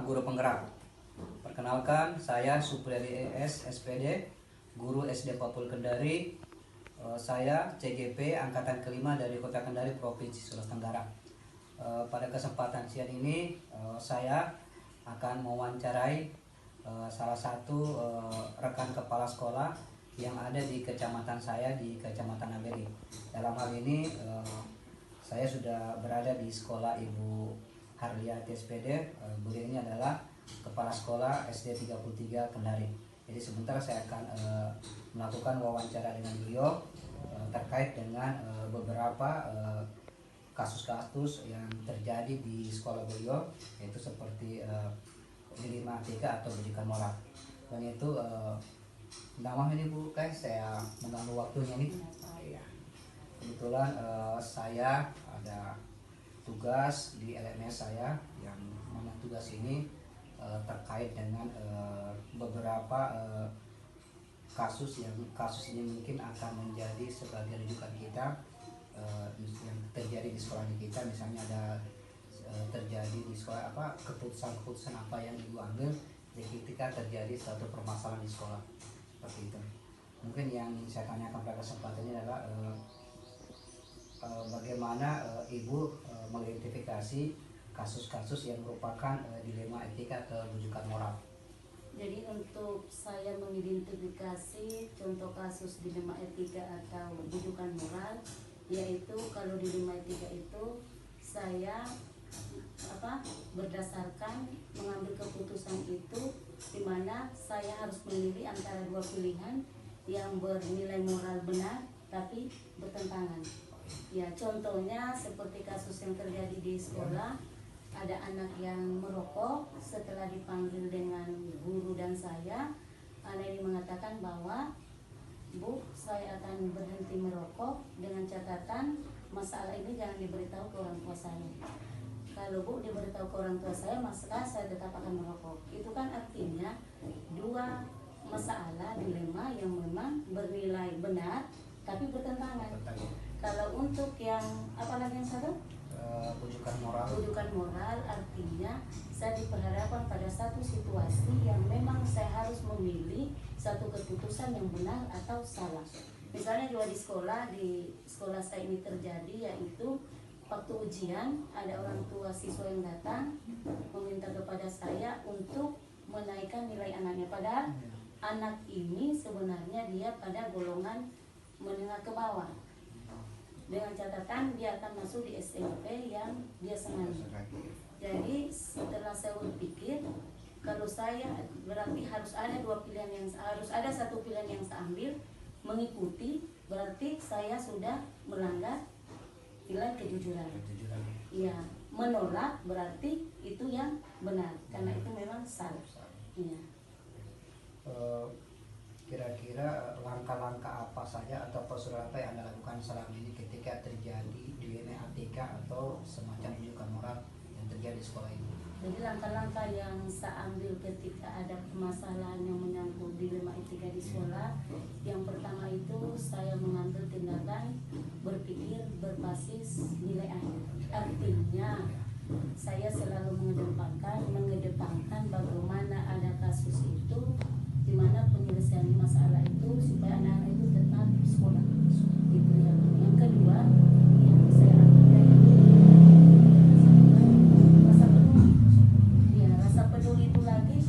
guru penggerak. Perkenalkan, saya Supriyadi ES SPD, guru SD Papul Kendari. Saya CGP angkatan kelima dari Kota Kendari, Provinsi Sulawesi Tenggara. Pada kesempatan siang ini saya akan mewawancarai salah satu rekan kepala sekolah yang ada di kecamatan saya, di Kecamatan Abeli. Dalam hal ini saya sudah berada di sekolah Ibu Harliati SPD. Beliau ini adalah kepala sekolah SD 33 Kendari. Jadi sebentar saya akan melakukan wawancara dengan beliau terkait dengan beberapa kasus-kasus yang terjadi di sekolah beliau, yaitu seperti dilema etika atau pendidikan moral. Dan itu nama ini Bu, guys, saya mengganggu waktunya nih. Kebetulan saya ada tugas di LMS saya, yang mana tugas ini terkait dengan beberapa kasus ini mungkin akan menjadi sebagai rujukan kita yang terjadi di sekolah kita. Misalnya ada terjadi di sekolah keputusan apa yang ibu ambil ketika terjadi suatu permasalahan di sekolah, seperti itu. Mungkin yang saya tanyakan pada kesempatan ini adalah bagaimana ibu mengidentifikasi kasus-kasus yang merupakan dilema etika atau rujukan moral. Jadi untuk saya mengidentifikasi contoh kasus dilema etika atau rujukan moral, yaitu kalau dilema etika itu saya berdasarkan mengambil keputusan itu, di mana saya harus memilih antara dua pilihan yang bernilai moral benar tapi bertentangan. Ya, contohnya seperti kasus yang terjadi di sekolah, ada anak yang merokok. Setelah dipanggil dengan guru dan saya, anak ini mengatakan bahwa, "Bu, saya akan berhenti merokok dengan catatan masalah ini jangan diberitahu ke orang tua saya. Kalau Bu diberitahu ke orang tua saya, maka saya tetap akan merokok." Itu kan artinya dua masalah dilema yang memang bernilai benar tapi bertentangan. Kalau untuk yang apalagi yang satu? Rujukan moral artinya saya diperhadapkan pada satu situasi yang memang saya harus memilih satu keputusan yang benar atau salah. Misalnya juga di sekolah saya ini terjadi, yaitu waktu ujian ada orang tua siswa yang datang meminta kepada saya untuk menaikkan nilai anaknya, padahal anak ini sebenarnya dia pada golongan menengah ke bawah, dengan catatan dia akan masuk di SMP yang dia senangi. Jadi setelah saya berpikir, kalau saya berarti harus ada satu pilihan yang saya ambil, mengikuti, berarti saya sudah melanggar nilai kejujuran. Iya, menolak berarti itu yang benar, karena itu memang salah. Iya. Kira-kira langkah-langkah apa saja atau prosedur apa yang Anda lakukan selama ini ketika terjadi dilema etika atau semacam rujukan moral yang terjadi di sekolah ini? Jadi langkah-langkah yang saya ambil ketika ada permasalahan yang menyangkut dilema etika di sekolah, yang pertama itu saya mengambil tindakan berpikir berbasis nilai akhir. Artinya saya selalu mengedepankan bagaimana ada kasus itu, di mana penyelesaian masalah itu supaya anak-anak itu tetap sekolah. Itu yang kedua yang saya ambil itu rasa peduli. Ya, rasa peduli itu lagi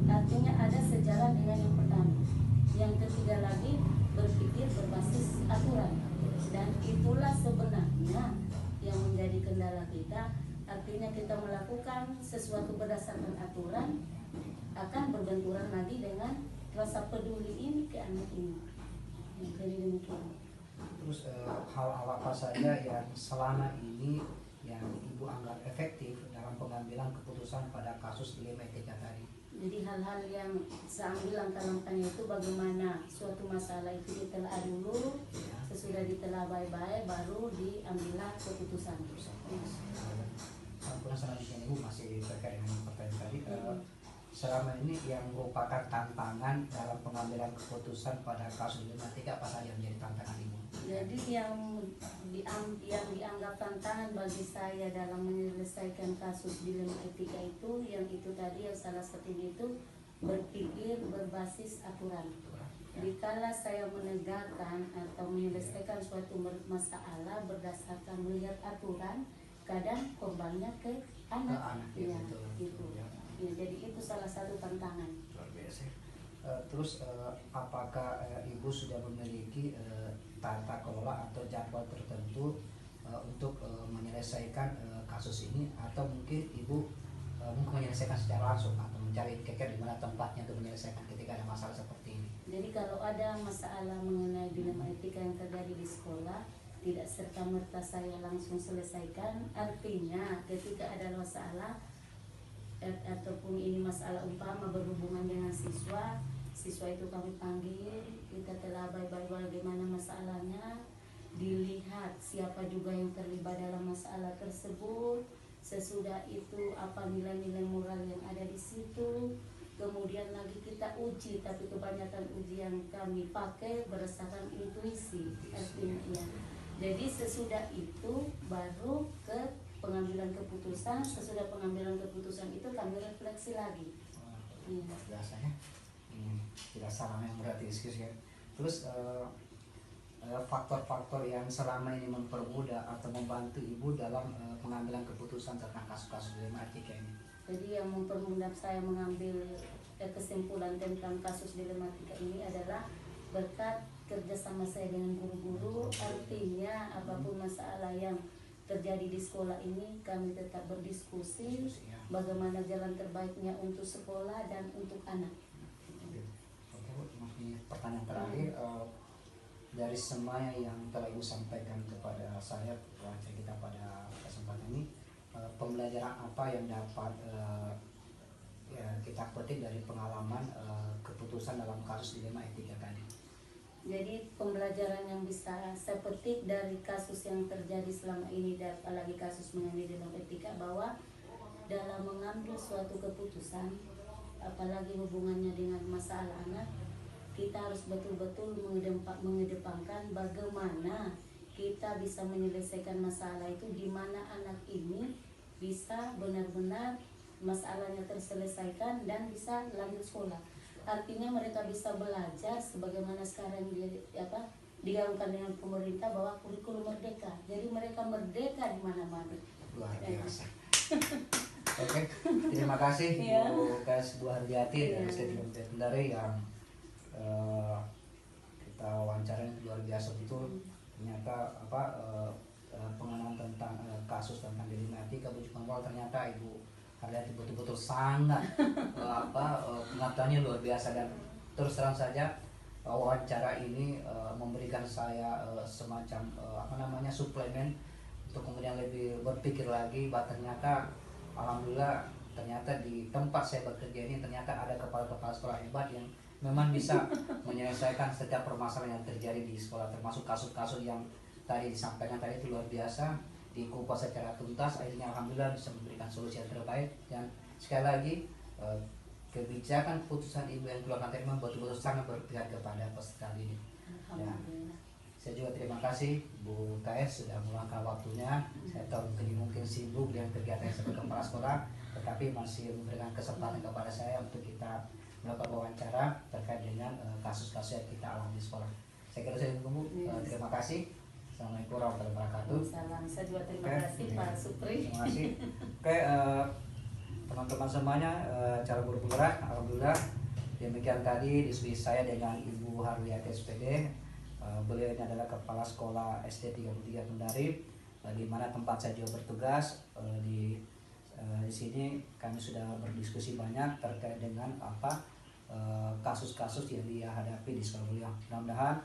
artinya ada sejalan dengan yang pertama. Yang ketiga lagi berpikir berbasis aturan, dan itulah sebenarnya yang menjadi kendala kita. Artinya kita melakukan sesuatu berdasarkan aturan akan berbenturan lagi dengan rasa peduli ini ke anak ini. Jadi demikian. Terus hal apa saja yang selama ini yang Ibu anggap efektif dalam pengambilan keputusan pada kasus dilema etika tadi? Jadi hal-hal yang saya ambil langkah-langkahnya itu bagaimana suatu masalah itu ditelaah dulu, sesudah ditelaah baik-baik baru diambillah keputusan. Sampurna selanjutnya Ibu masih terkait dengan pertanyaan tadi. selama ini yang merupakan tantangan dalam pengambilan keputusan pada kasus dilematika apa saja yang menjadi tantangan Ibu? Jadi yang dianggap tantangan bagi saya dalam menyelesaikan kasus dilema etika itu, yang itu tadi yang salah satunya itu berpikir berbasis aturan. Dikala saya menegakkan atau menyelesaikan suatu masalah berdasarkan melihat aturan, kadang korbannya ke anak. Ya, gitu. Ya, jadi itu salah satu tantangan. Luar biasa. Terus apakah Ibu sudah memiliki tata kelola atau jadwal tertentu untuk menyelesaikan kasus ini, atau mungkin Ibu mungkin menyelesaikan secara langsung atau mencari keker di mana tempatnya untuk menyelesaikan ketika ada masalah seperti ini? Jadi kalau ada masalah mengenai dilema etika yang terjadi di sekolah, tidak serta-merta saya langsung selesaikan. Artinya ketika ada masalah ataupun ini masalah umpama berhubungan dengan siswa itu kami panggil, kita telah baik-baik bagaimana masalahnya, dilihat siapa juga yang terlibat dalam masalah tersebut, sesudah itu apa nilai-nilai moral yang ada di situ, kemudian lagi kita uji, tapi kebanyakan uji yang kami pakai berdasarkan intuisi, artinya ya. Jadi sesudah itu baru ke pengambilan keputusan. Sesudah pengambilan keputusan itu kami refleksi lagi. Biasanya tidak salah yang berarti diskusi ya. Terus faktor-faktor yang selama ini mempermudah atau membantu Ibu dalam pengambilan keputusan tentang kasus-kasus dilema etika ini? Jadi yang mempermudah saya mengambil kesimpulan tentang kasus dilematika ini adalah berkat kerjasama saya dengan guru-guru. Artinya apapun masalah yang terjadi di sekolah ini, kami tetap berdiskusi bagaimana jalan terbaiknya untuk sekolah dan untuk anak. Oke Bu, ini pertanyaan terakhir. Dari semua yang telah Ibu sampaikan kepada saya, wawancara kita pada kesempatan ini, pembelajaran apa yang dapat ya, kita petik dari pengalaman keputusan dalam kasus dilema etika tadi? Jadi pembelajaran yang bisa saya petik dari kasus yang terjadi selama ini, dan apalagi kasus mengenai dilema etika, bahwa dalam mengambil suatu keputusan, apalagi hubungannya dengan masalah anak, kita harus betul-betul mengedepankan bagaimana kita bisa menyelesaikan masalah itu, di mana anak ini bisa benar-benar masalahnya terselesaikan dan bisa lanjut sekolah. Artinya mereka bisa belajar sebagaimana sekarang digaungkan dengan pemerintah bahwa kurikulum merdeka. Jadi mereka merdeka di mana-mana. Luar biasa. Oke, terima kasih Bu Bu Hardiati dari Stadium Veterinary yang kita wawancara, luar biasa betul. Ternyata pengenalan tentang kasus tentang dilema etika ternyata Ibu Hardiati betul-betul sangat pengetahuannya luar biasa, dan terus terang saja wawancara ini memberikan saya semacam suplemen untuk kemudian lebih berpikir lagi bahwa ternyata alhamdulillah ternyata di tempat saya bekerja ini ternyata ada kepala-kepala sekolah hebat yang memang bisa menyelesaikan setiap permasalahan yang terjadi di sekolah, termasuk kasus-kasus yang tadi disampaikan tadi itu luar biasa, dikupas secara tuntas, akhirnya alhamdulillah bisa memberikan solusi yang terbaik. Dan sekali lagi kebijakan keputusan Ibu yang keluarkan tadi memang betul-betul sangat berpihak kepada peserta didik. Ya, saya juga terima kasih Bu KS sudah meluangkan waktunya. Saya tahu mungkin sibuk dengan kegiatan sebagai kepala sekolah, tetapi masih memberikan kesempatan kepada saya untuk kita melakukan wawancara terkait dengan kasus-kasus yang kita alami di sekolah. Saya kira saya tunggu. Terima kasih. Assalamualaikum warahmatullahi wabarakatuh. Salam. Saya juga terima kasih Pak Supri. Terima kasih. Oke, teman-teman semuanya, cara bergerak, alhamdulillah demikian tadi diskusi saya dengan Ibu Hardiati SPD. Beliau ini adalah kepala sekolah SD 33 Kendari, di mana tempat saya juga bertugas. Di sini kami sudah berdiskusi banyak terkait dengan kasus-kasus yang dia hadapi di sekolah beliau. Mudah-mudahan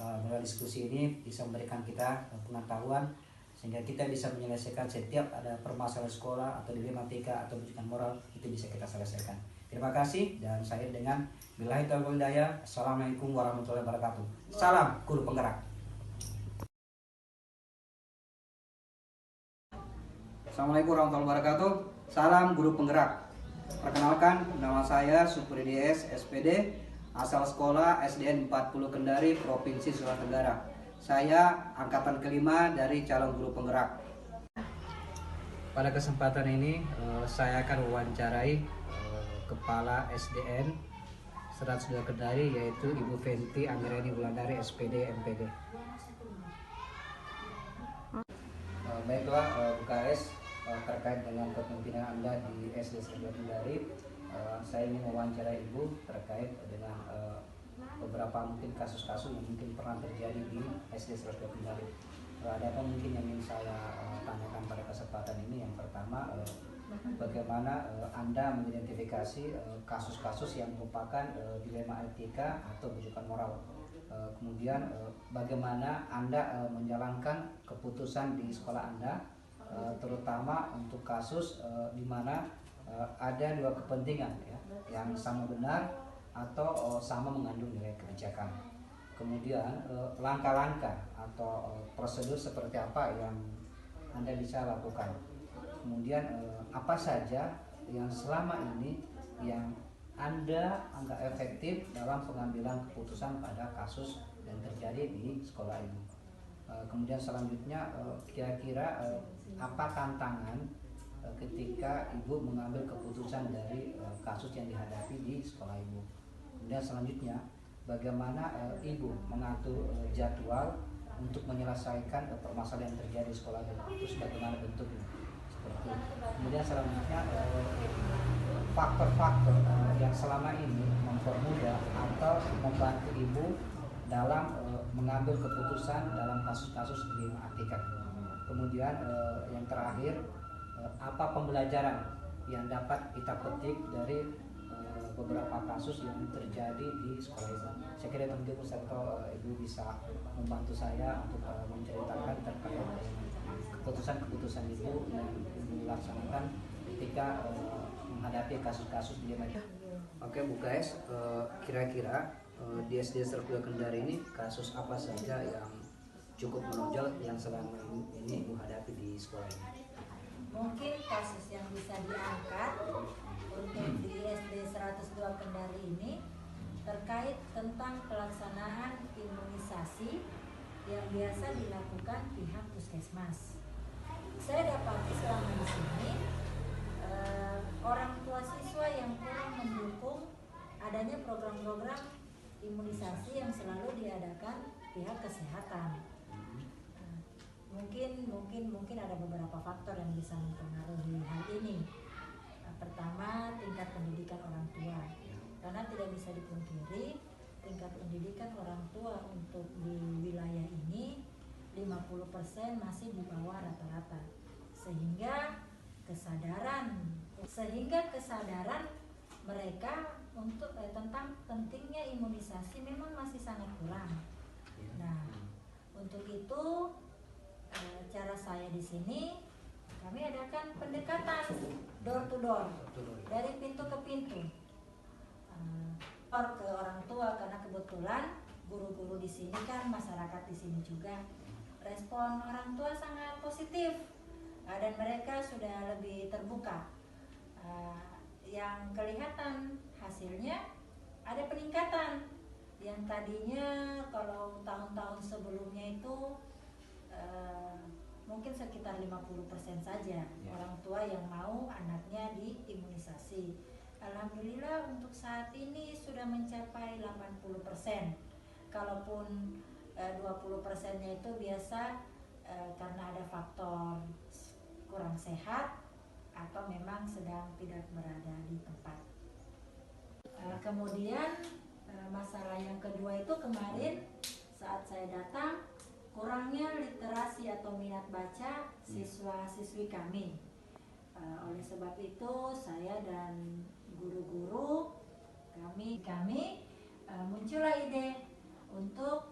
melalui diskusi ini bisa memberikan kita pengetahuan sehingga kita bisa menyelesaikan setiap ada permasalahan sekolah atau dilematika atau pendidikan moral, itu bisa kita selesaikan. Terima kasih, dan saya dengan billahi taufiq wal hidayah. Assalamualaikum warahmatullahi wabarakatuh. Salam guru penggerak. Assalamualaikum warahmatullahi wabarakatuh. Salam guru penggerak. Perkenalkan, nama saya Supriyadi S. SPD, asal sekolah SDN 40 Kendari, Provinsi Sulawesi Tenggara. Saya angkatan kelima dari calon guru penggerak. Pada kesempatan ini saya akan wawancarai Kepala SDN 102 Kendari, yaitu Ibu Fenty Anggreni Wulandari SPD MPD. Baiklah Bu KS, terkait dengan kepemimpinan Anda di SD 102 Kendari, saya ingin mewawancarai Ibu terkait dengan beberapa mungkin kasus-kasus yang mungkin pernah terjadi di SD 102 Kendari. Ada apa mungkin yang ingin saya tanyakan pada kesempatan ini? Yang pertama, bagaimana Anda mengidentifikasi kasus-kasus yang merupakan dilema etika atau bujukan moral? Kemudian bagaimana Anda menjalankan keputusan di sekolah Anda, terutama untuk kasus di mana ada dua kepentingan ya, yang sama benar atau sama mengandung nilai kebijakan. Kemudian langkah-langkah atau prosedur seperti apa yang Anda bisa lakukan. Kemudian apa saja yang selama ini yang Anda anggap efektif dalam pengambilan keputusan pada kasus yang terjadi di sekolah ini. Kemudian selanjutnya kira-kira apa tantangan ketika Ibu mengambil keputusan dari kasus yang dihadapi di sekolah Ibu. Kemudian selanjutnya bagaimana Ibu mengatur jadwal untuk menyelesaikan permasalahan yang terjadi di sekolah Ibu, terus bagaimana bentuknya seperti itu. Kemudian selanjutnya faktor-faktor yang selama ini mempermudah atau membantu Ibu dalam mengambil keputusan dalam kasus-kasus di etika. Kemudian yang terakhir, apa pembelajaran yang dapat kita petik dari beberapa kasus yang terjadi di sekolah Ibu. Saya kira tentu serta Ibu bisa membantu saya untuk menceritakan terkait keputusan-keputusan Ibu yang Ibu laksanakan ketika menghadapi kasus-kasus di media. Oke Bu guys, kira-kira di SD 102 Kendari ini kasus apa saja yang cukup menonjol yang selama ini Ibu hadapi di sekolah ini? Mungkin kasus yang bisa diangkat untuk di SD 102 Kendari ini terkait tentang pelaksanaan imunisasi yang biasa dilakukan pihak puskesmas. Saya dapati selama di sini orang tua siswa yang kurang mendukung adanya program-program imunisasi yang selalu diadakan pihak kesehatan. Mungkin ada beberapa faktor yang bisa mempengaruhi hal ini. Pertama, tingkat pendidikan orang tua. Karena tidak bisa dipungkiri, tingkat pendidikan orang tua untuk di wilayah ini 50% masih di bawah rata-rata. Sehingga kesadaran mereka untuk tentang pentingnya imunisasi memang masih sangat kurang. Nah, untuk itu cara saya di sini kami adakan pendekatan door to door, dari pintu ke pintu, ke orang tua, karena kebetulan guru-guru di sini kan masyarakat di sini juga respon orang tua sangat positif dan mereka sudah lebih terbuka. Yang kelihatan hasilnya ada peningkatan yang tadinya kalau tahun-tahun sebelumnya itu mungkin sekitar 50% saja orang tua yang mau anaknya diimunisasi. Alhamdulillah untuk saat ini sudah mencapai 80%. Kalaupun 20%-nya itu biasa karena ada faktor kurang sehat atau memang sedang tidak berada di tempat. Kemudian masalah yang kedua itu kemarin saat saya datang, kurangnya literasi atau minat baca siswa-siswi kami. Oleh sebab itu saya dan guru-guru kami muncullah ide untuk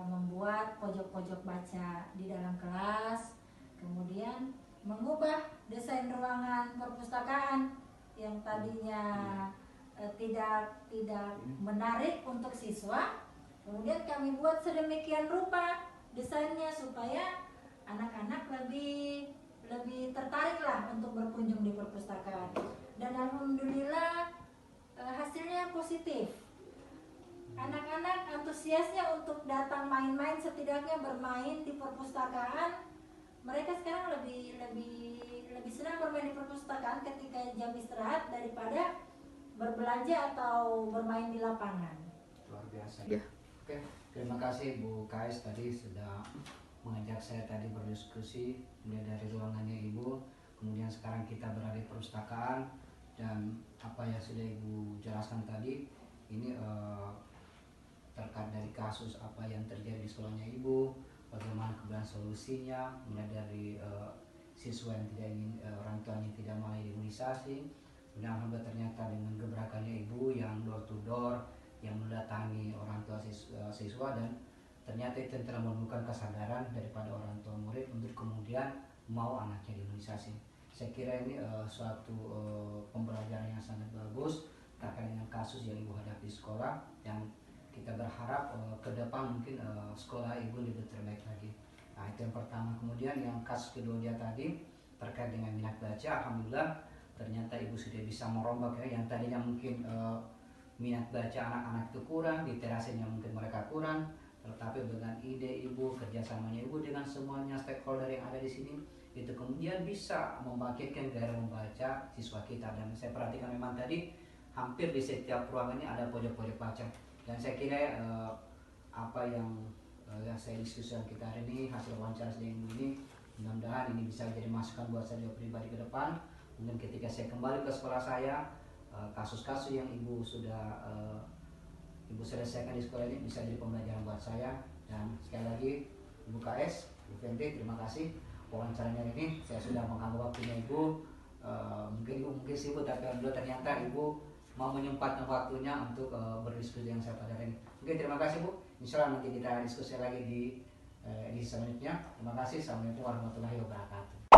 membuat pojok-pojok baca di dalam kelas, kemudian mengubah desain ruangan perpustakaan yang tadinya tidak menarik untuk siswa, kemudian kami buat sedemikian rupa desainnya supaya anak-anak lebih tertarik lah untuk berkunjung di perpustakaan. dan alhamdulillah hasilnya positif. Anak-anak antusiasnya untuk datang main-main, setidaknya bermain di perpustakaan. Mereka sekarang lebih senang bermain di perpustakaan ketika jam istirahat daripada berbelanja atau bermain di lapangan. Luar biasa. Ya. Oke, terima kasih Bu KS tadi sudah mengajak saya tadi berdiskusi mulai dari ruangannya Ibu, kemudian sekarang kita berada di perpustakaan, dan apa yang sudah Ibu jelaskan tadi ini terkait dari kasus apa yang terjadi di sekolahnya Ibu, bagaimana kemudian solusinya, mulai dari siswa yang tidak ingin orang tuanya tidak mau imunisasi, kemudian alhamdulillah ternyata dengan gebrakannya Ibu yang door to door, yang mendatangi orang tua siswa, dan ternyata itu telah menemukan kesadaran daripada orang tua murid untuk kemudian mau anaknya diimunisasi. Saya kira ini suatu pembelajaran yang sangat bagus terkait dengan kasus yang Ibu hadapi di sekolah, yang kita berharap ke depan mungkin sekolah Ibu lebih terbaik lagi. Nah, itu yang pertama. Kemudian yang kasus kedua dia tadi terkait dengan minat baca, alhamdulillah ternyata Ibu sudah bisa merombak ya, yang tadinya mungkin minat baca anak-anak itu kurang, literasinya mungkin mereka kurang, tetapi dengan ide Ibu, kerjasamanya Ibu dengan semuanya stakeholder yang ada di sini, itu kemudian bisa membangkitkan gairah membaca siswa kita. Dan saya perhatikan memang tadi hampir di setiap ruangan ini ada pojok-pojok baca. Dan saya kira apa yang saya diskusikan kita hari ini, hasil wawancara saya ini, mudah-mudahan ini bisa jadi masukan buat saya pribadi ke depan. Mungkin ketika saya kembali ke sekolah saya, kasus-kasus yang Ibu sudah Ibu selesaikan di sekolah ini bisa jadi pembelajaran buat saya. Dan sekali lagi Ibu KS, Bu Fenty, terima kasih wawancaranya ini. Saya sudah mengganggu waktunya Ibu. Mungkin Ibu sibuk, tapi alhamdulillah ternyata Ibu mau menyempatkan waktunya untuk berdiskusi yang saya pada hari ini. Oke, terima kasih Bu. Insya Allah nanti kita diskusi lagi di selanjutnya. Terima kasih. Assalamualaikum warahmatullahi wabarakatuh.